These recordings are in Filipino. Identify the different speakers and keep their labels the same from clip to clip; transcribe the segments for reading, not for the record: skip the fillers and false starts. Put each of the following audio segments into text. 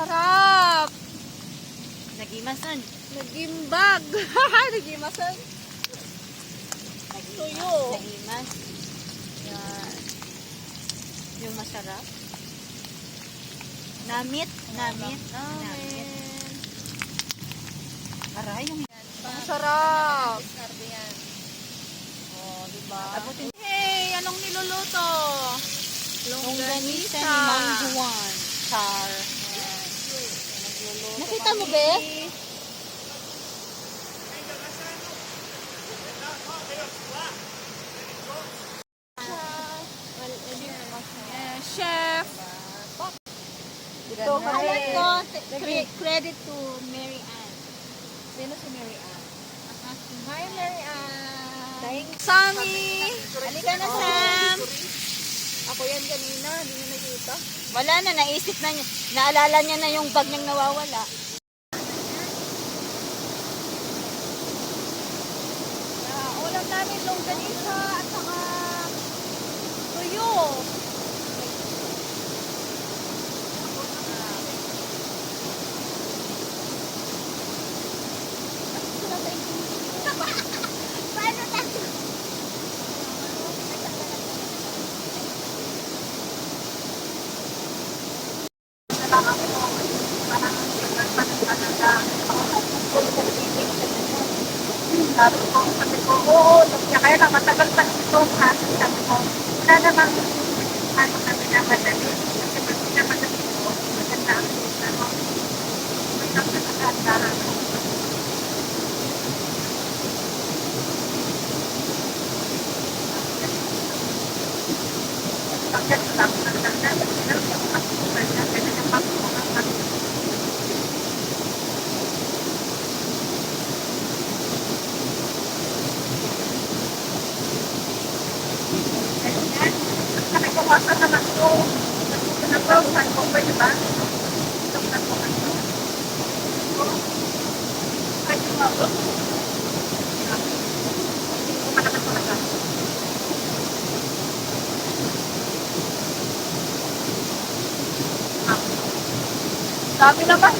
Speaker 1: Sarap!
Speaker 2: Nagimasan.
Speaker 1: Nagimbag! Nagimasan. Tuyo.
Speaker 2: Nagimas. Yan. Yung masarap. Namit. Namit. Namit. Aray, yung
Speaker 1: Ang sarap!
Speaker 2: oh, diba?
Speaker 1: Hey! Anong niluluto?
Speaker 2: Longganisa ni Mang Juan. Char. Nakita mo, be?
Speaker 1: Chef!
Speaker 2: Ito, credit to Mary Ann.
Speaker 1: Sino si Mary Ann?
Speaker 2: Hi, Mary Ann.
Speaker 1: Sammy!
Speaker 2: Halika na, Sam.
Speaker 1: Ako yan kanina, hindi nyo nakita.
Speaker 2: Wala na, naisip na niya. Naalala niya na yung bag niyang nawawala.
Speaker 1: Ulam namin longganisa at saka tuyo.
Speaker 2: Paano na?
Speaker 3: Sabi ko, oo, kaya lang matagal pa ito, ha? Sabi ko, wala namang ano na minamadali. Kasi pag minamadali ko, maganda ang ano, may nagkakatahan. Bakit lang, nakikawasa naman ito. Nagpapawsan ko ba, diba? Itong nagpapawsan ko. Ay, diba? Sabi naman.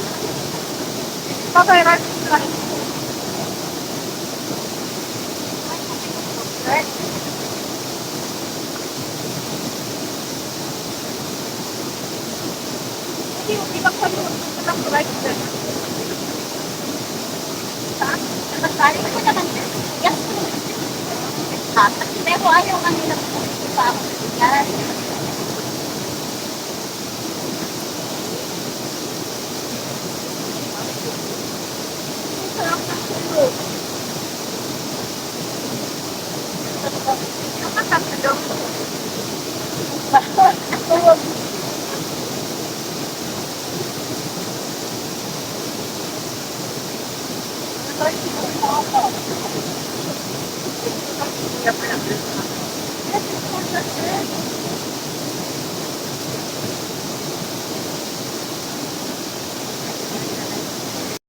Speaker 3: Pag-viral. Hindi ba kayo ng right there? Saan? Naman ko naman. Yes. Pero ayaw nga nila pa ako. Yan. Sarap ng tulo. Nakasama daw. Tulog. Thank you.